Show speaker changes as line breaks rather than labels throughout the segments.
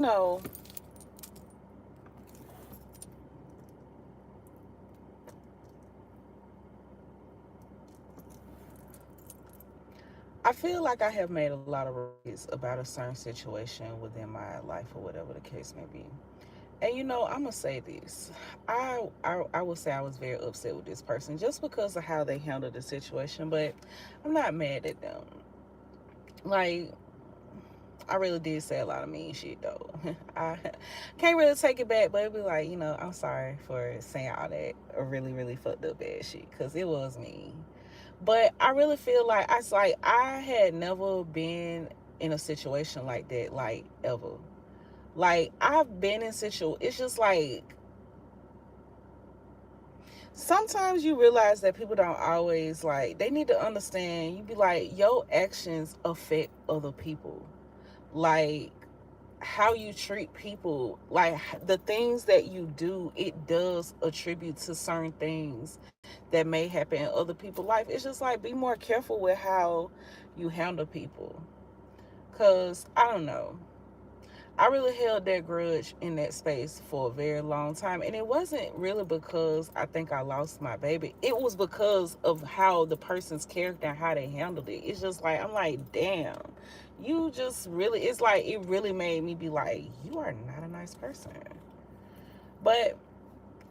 know, I feel like I have made a lot of regrets about a certain situation within my life or whatever the case may be. And I'm gonna say this. I would say I was very upset with this person just because of how they handled the situation, but I'm not mad at them. Like, I really did say a lot of mean shit though. I can't really take it back, but it'd be like, I'm sorry for saying all that really, really fucked up bad shit because it was me. But I really feel like I had never been in a situation like that, like ever. Like I've been in it's just like sometimes you realize that people don't always like they need to understand. You be like your actions affect other people. Like how you treat people, like the things that you do, it does attribute to certain things that may happen in other people's life. It's just like be more careful with how you handle people. Cause I don't know. I really held that grudge in that space for a very long time. And it wasn't really because I think I lost my baby. It was because of how the person's character and how they handled it. It's just like, I'm like, damn, you just really, it's like, it really made me be like, you are not a nice person. But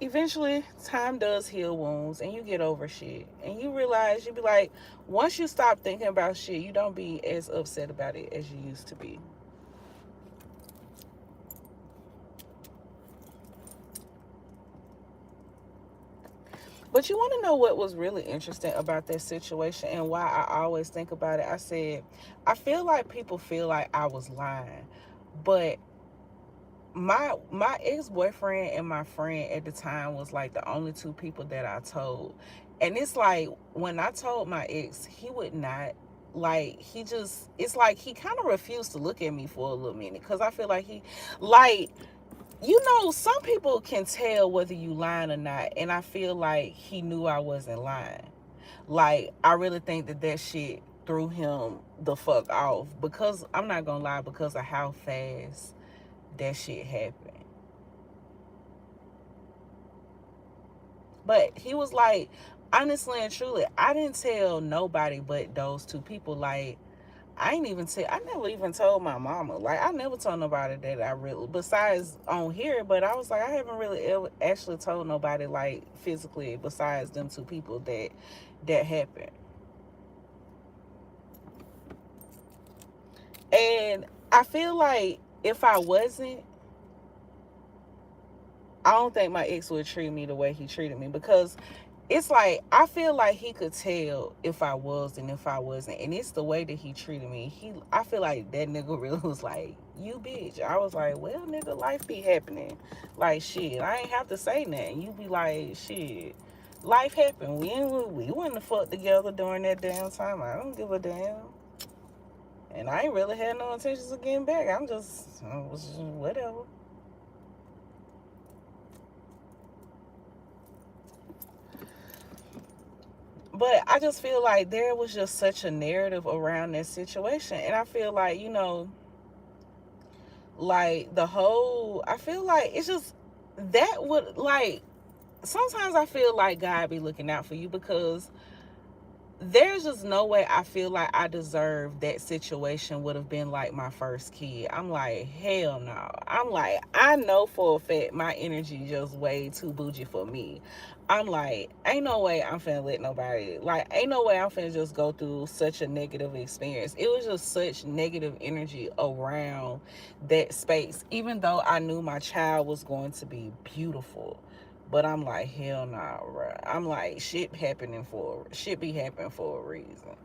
eventually, time does heal wounds and you get over shit. And you realize, you be like, once you stop thinking about shit, you don't be as upset about it as you used to be. But you want to know what was really interesting about that situation and why I always think about it? I said, I feel like people feel like I was lying, but my ex-boyfriend and my friend at the time was like the only two people that I told. And it's like when I told my ex, he would not, like, he just, it's like he kind of refused to look at me for a little minute because I feel like he, like, some people can tell whether you lying or not, and I feel like he knew I wasn't lying. Like, I really think that shit threw him the fuck off because I'm not gonna lie, because of how fast that shit happened. But he was like, honestly and truly, I didn't tell nobody but those two people. Like, I never even told my mama. Like, I never told nobody that I really, besides on here, but I was like, I haven't really ever actually told nobody, like, physically, besides them two people that happened. And I feel like if I wasn't, I don't think my ex would treat me the way he treated me because it's like I feel like he could tell if I was and if I wasn't, and it's the way that he treated me. I feel like that nigga really was like, "You bitch." I was like, "Well, nigga, life be happening. Like shit, I ain't have to say nothing. You be like, shit, life happened. We wouldn't have fucked together during that damn time. I don't give a damn." And I ain't really had no intentions of getting back. I was whatever. But I just feel like there was just such a narrative around that situation. And I feel like, like the whole, I feel like it's just that would, like, sometimes I feel like God be looking out for you because there's just no way I feel like I deserve that situation would have been like my first kid. I'm like, hell no. I'm like, I know for a fact my energy just way too bougie for me. I'm like, ain't no way I'm finna let nobody, like, ain't no way I'm finna just go through such a negative experience. It was just such negative energy around that space, even though I knew my child was going to be beautiful. But I'm like, hell nah, bro. I'm like, shit be happening for a reason.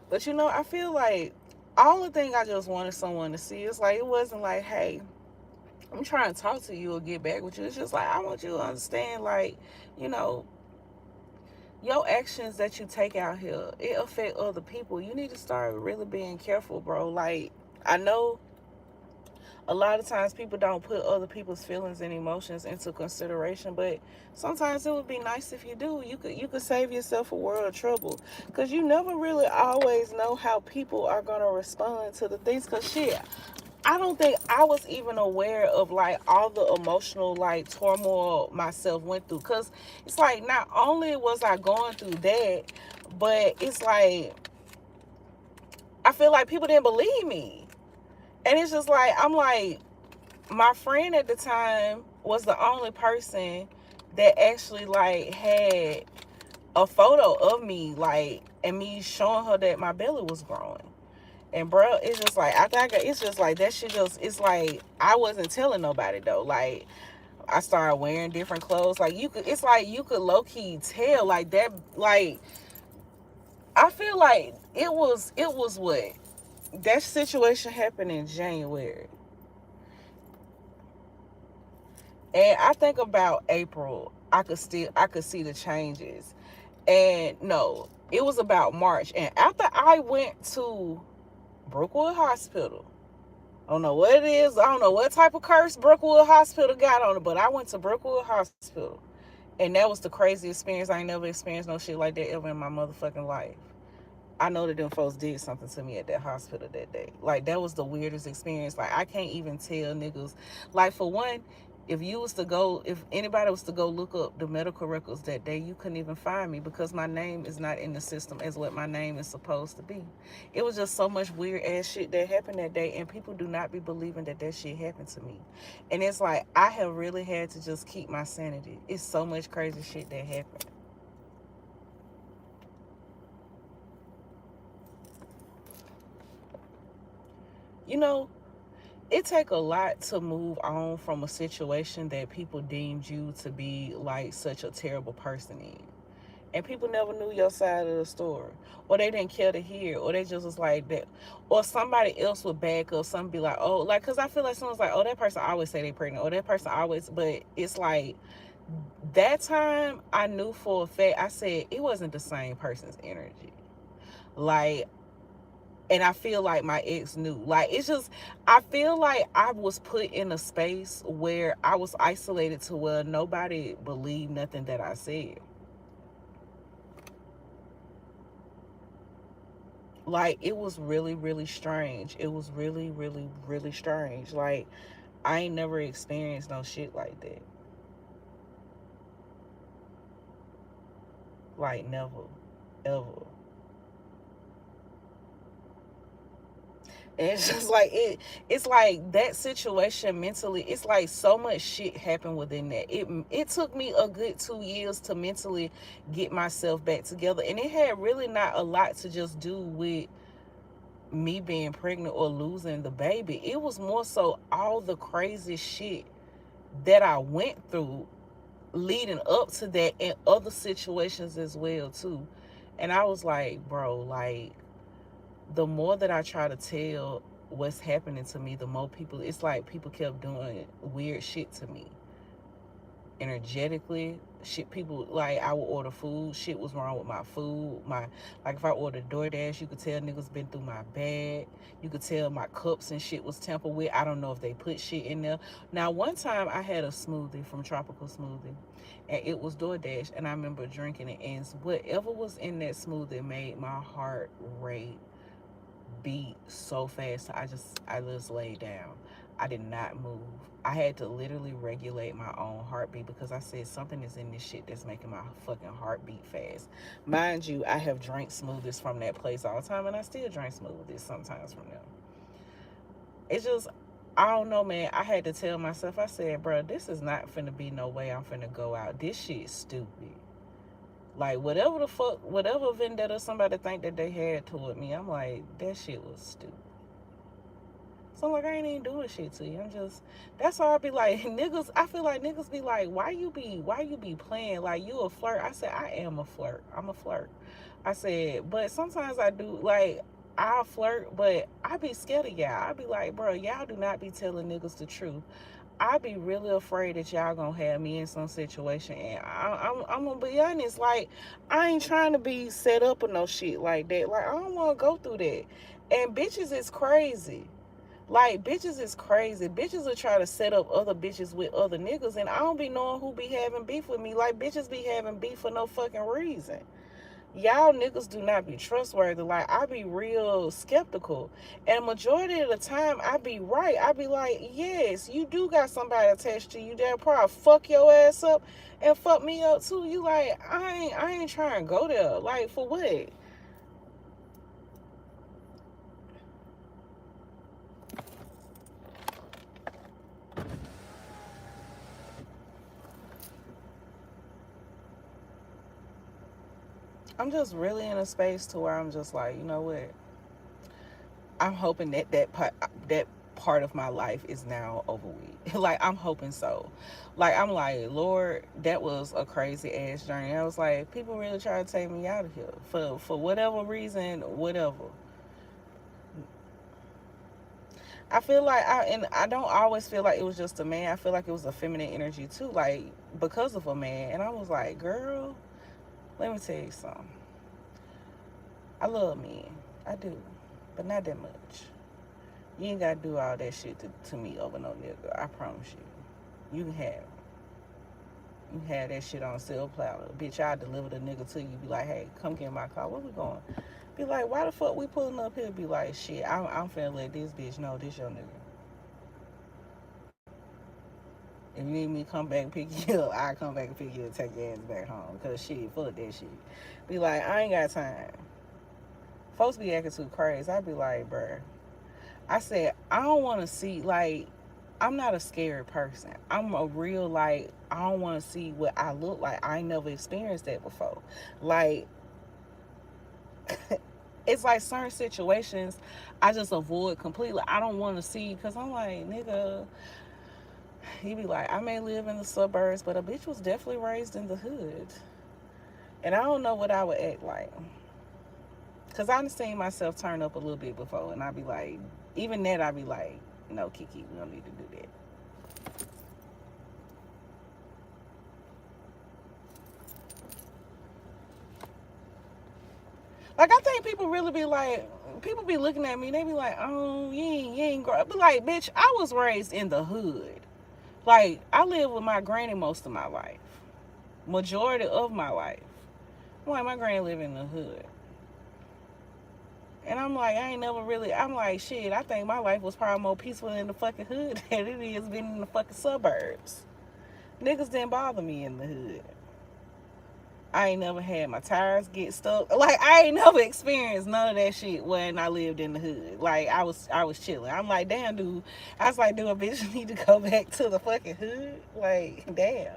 But I feel like all the thing I just wanted someone to see is like it wasn't like, hey, I'm trying to talk to you or get back with you. It's just like I want you to understand, like, you know, your actions that you take out here, it affect other people. You need to start really being careful, bro. Like, I know A lot of times people don't put other people's feelings and emotions into consideration, but sometimes it would be nice if you do. You could save yourself a world of trouble, because you never really always know how people are going to respond to the things. Because shit, I don't think I was even aware of like all the emotional like turmoil myself went through. Because it's like not only was I going through that, but it's like I feel like people didn't believe me. And it's just like, I'm like, my friend at the time was the only person that actually like had a photo of me, like, and me showing her that my belly was growing. And bro, it's just like after I got, it's just like that shit just, it's like I wasn't telling nobody though. Like I started wearing different clothes. Like you could, it's like you could low key tell like that. Like I feel like it was what that situation happened in January. And I think about April, I could see the changes. And no, it was about March. And after I went to Brookwood Hospital, I don't know what it is. I don't know what type of curse Brookwood Hospital got on it, but I went to Brookwood Hospital. And that was the craziest experience. I ain't never experienced no shit like that ever in my motherfucking life. I know that them folks did something to me at that hospital that day. Like that was the weirdest experience. Like I can't even tell niggas. Like for one, if you was to go, if anybody was to go look up the medical records that day, you couldn't even find me because my name is not in the system as what my name is supposed to be. It was just so much weird ass shit that happened that day, and people do not be believing that that shit happened to me. And it's like I have really had to just keep my sanity. It's so much crazy shit that happened. You know, it take a lot to move on from a situation that people deemed you to be like such a terrible person in. And people never knew your side of the story. Or they didn't care to hear. Or they just was like that. Or somebody else would back up. Some be like, oh, like, because I feel like someone's like, oh, that person always say they pregnant. Or that person always, but it's like, that time I knew for a fact, I said it wasn't the same person's energy. Like, and I feel like my ex knew. Like it's just I feel like I was put in a space where I was isolated to where nobody believed nothing that I said. Like it was really, really strange. It was really, really, really strange. Like I ain't never experienced no shit like that. Like never. Ever. And it's just like it's like that situation mentally, it's like so much shit happened within that. It took me a good 2 years to mentally get myself back together. And it had really not a lot to just do with me being pregnant or losing the baby. It was more so all the crazy shit that I went through leading up to that and other situations as well too. And I was like, bro, like the more that I try to tell what's happening to me, the more people, it's like people kept doing weird shit to me. Energetically, shit, people, like I would order food, shit was wrong with my food. Like if I ordered DoorDash, you could tell niggas been through my bag. You could tell my cups and shit was tampered with. I don't know if they put shit in there. Now, one time I had a smoothie from Tropical Smoothie, and it was DoorDash, and I remember drinking it, and whatever was in that smoothie made my heart rate beat so fast. I just laid down. I did not move. I had to literally regulate my own heartbeat because I said something is in this shit that's making my fucking heart beat fast. Mind you, I have drank smoothies from that place all the time, and I still drink smoothies sometimes from them. It's just, I don't know, man. I had to tell myself, I said, bro, this is not finna be no way I'm finna go out. This shit's stupid. Like whatever the fuck, whatever vendetta somebody think that they had toward me, I'm like, that shit was stupid. So I'm like, I ain't even doing shit to you. I'm just, that's why I be like, niggas, I feel like niggas be like, why you be playing? Like you a flirt. I said, I am a flirt. I'm a flirt. I said, but sometimes I do, like, I'll flirt, but I be scared of y'all. I be like, bro, y'all do not be telling niggas the truth. I be really afraid that y'all gonna have me in some situation, and I'm gonna be honest. Like, I ain't trying to be set up or no shit like that. Like, I don't want to go through that. And bitches is crazy. Like, bitches is crazy. Bitches will try to set up other bitches with other niggas, and I don't be knowing who be having beef with me. Like, bitches be having beef for no fucking reason. Y'all niggas do not be trustworthy. Like, I be real skeptical. And majority of the time, I be right. I be like, yes, you do got somebody attached to you that probably fuck your ass up and fuck me up too. You like, I ain't trying to go there. Like, for what? I'm just really in a space to where I'm just like, you know what? I'm hoping that part of my life is now over with. Like, I'm hoping so. Like, I'm like, Lord, that was a crazy ass journey. I was like, people really try to take me out of here for whatever reason, whatever. I feel like I don't always feel like it was just a man. I feel like it was a feminine energy too, like because of a man. And I was like, girl, let me tell you something. I love men, I do, but not that much. You ain't gotta do all that shit to me over no nigga. I promise you. You can have it. You can have that shit on sale platter. Bitch, I deliver the nigga to you. Be like, hey, come get in my car. Where we going? Be like, why the fuck we pulling up here? Be like, shit, I'm finna let this bitch know this your nigga. If you need me to come back and pick you up, I come back and pick you up and take your ass back home. Cause shit, fuck that shit. Be like, I ain't got time. Folks be acting too crazy. I be like, bruh. I said, I don't want to see, like, I'm not a scared person. I'm a real, like, I don't want to see what I look like. I ain't never experienced that before. Like, it's like certain situations I just avoid completely. I don't want to see, because I'm like, nigga, he be like, I may live in the suburbs, but a bitch was definitely raised in the hood. And I don't know what I would act like. Because I've seen myself turn up a little bit before, and I'd be like, even that, I'd be like, no, Kiki, we don't need to do that. Like, I think people really be like, people be looking at me, they be like, oh, you ain't grow up. But like, bitch, I was raised in the hood. Like, I lived with my granny most of my life. Majority of my life. I'm like, my granny lived in the hood. And I'm like, I ain't never really, I'm like, shit, I think my life was probably more peaceful in the fucking hood than it is being in the fucking suburbs. Niggas didn't bother me in the hood. I ain't never had my tires get stuck. Like, I ain't never experienced none of that shit when I lived in the hood. Like, I was chilling. I'm like, damn, dude. I was like, do a bitch need to go back to the fucking hood? Like, damn.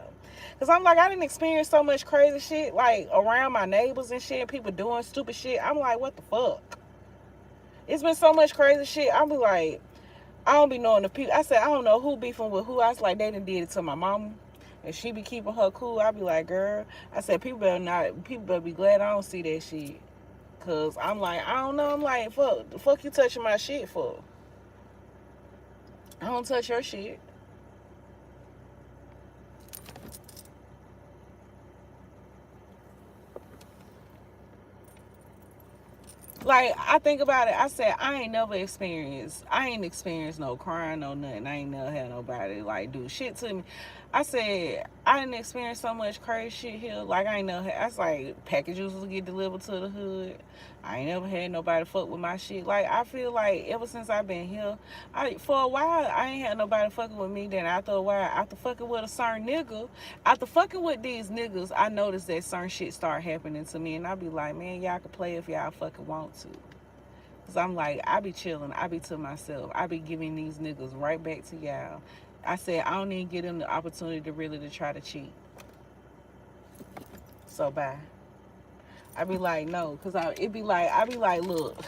Because I'm like, I didn't experience so much crazy shit, like, around my neighbors and shit, people doing stupid shit. I'm like, what the fuck? It's been so much crazy shit. I'll be like, I don't be knowing the people. I said, I don't know who beefing with who. I was like, they done did it to my mama. And she be keeping her cool. I be like, girl. I said, people better be glad I don't see that shit. Cause I'm like, I don't know. I'm like, fuck, the fuck you touching my shit for? I don't touch your shit. Like, I think about it, I said, I ain't experienced no crime, no nothing. I ain't never had nobody, like, do shit to me. I said, I didn't experience so much crazy shit here. Like, I ain't never had, I was like, packages will get delivered to the hood. I ain't never had nobody fuck with my shit. Like, I feel like ever since I've been here, for a while, I ain't had nobody fucking with me. Then after a while, after fucking with a certain nigga, after fucking with these niggas, I noticed that certain shit start happening to me. And I be like, man, y'all can play if y'all fucking want to. Cause I'm like, I be chilling. I be to myself. I be giving these niggas right back to y'all. I said, I don't even get them the opportunity to really to try to cheat. So bye. I be like, no. Cause I be like, look,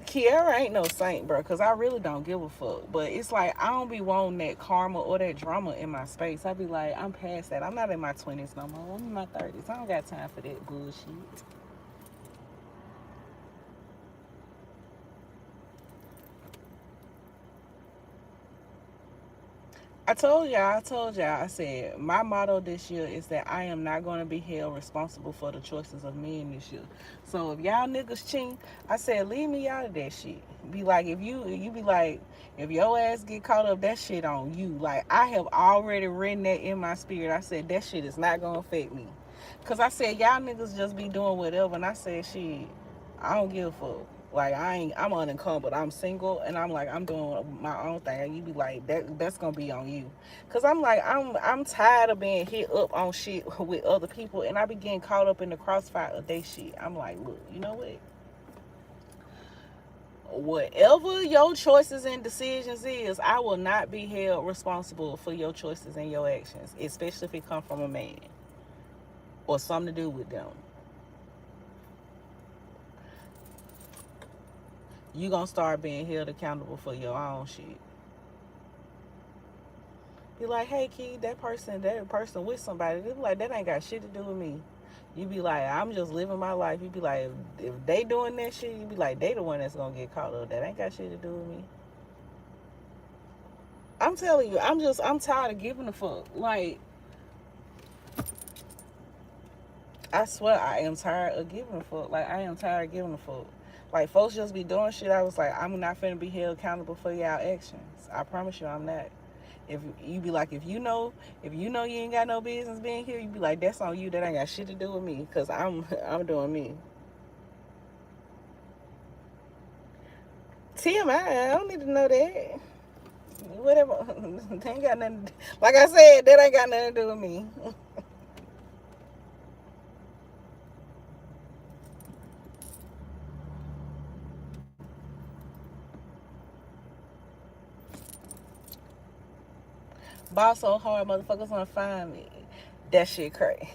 Kiara ain't no saint, bro. Cause I really don't give a fuck. But it's like, I don't be wanting that karma or that drama in my space. I be like, I'm past that. I'm not in my 20s no more. I'm in my 30s. I don't got time for that bullshit. I said my motto this year is that I am not going to be held responsible for the choices of men this year. So if y'all niggas cheat, I said leave me out of that shit. Be like, if you be like, if your ass get caught up, that shit on you. Like, I have already written that in my spirit. I said that shit is not gonna affect me. Cause I said y'all niggas just be doing whatever, and I said shit, I don't give a fuck. Like, I'm unencumbered. I'm single, and I'm like, I'm doing my own thing. And you be like, that's gonna be on you. Cause I'm like, I'm tired of being hit up on shit with other people, and I be getting caught up in the crossfire of they shit. I'm like, look, you know what? Whatever your choices and decisions is, I will not be held responsible for your choices and your actions, especially if it come from a man or something to do with them. You gonna start being held accountable for your own shit. Be like, hey kid, that person with somebody. They be like, that ain't got shit to do with me. You be like, I'm just living my life. You be like, if they doing that shit, you be like, they the one that's gonna get caught up. That ain't got shit to do with me. I'm telling you, I'm tired of giving a fuck. Like, I swear I am tired of giving a fuck. Like, I am tired of giving a fuck. Like, folks just be doing shit. I was like, I'm not finna be held accountable for y'all actions. I promise you I'm not. If you be like, if you know you ain't got no business being here, you be like, that's on you. That ain't got shit to do with me. Cause I'm doing me. TMI, I don't need to know that. Whatever. They ain't got nothing. Like I said, that ain't got nothing to do with me. Ball so hard, motherfuckers wanna find me. That shit crazy.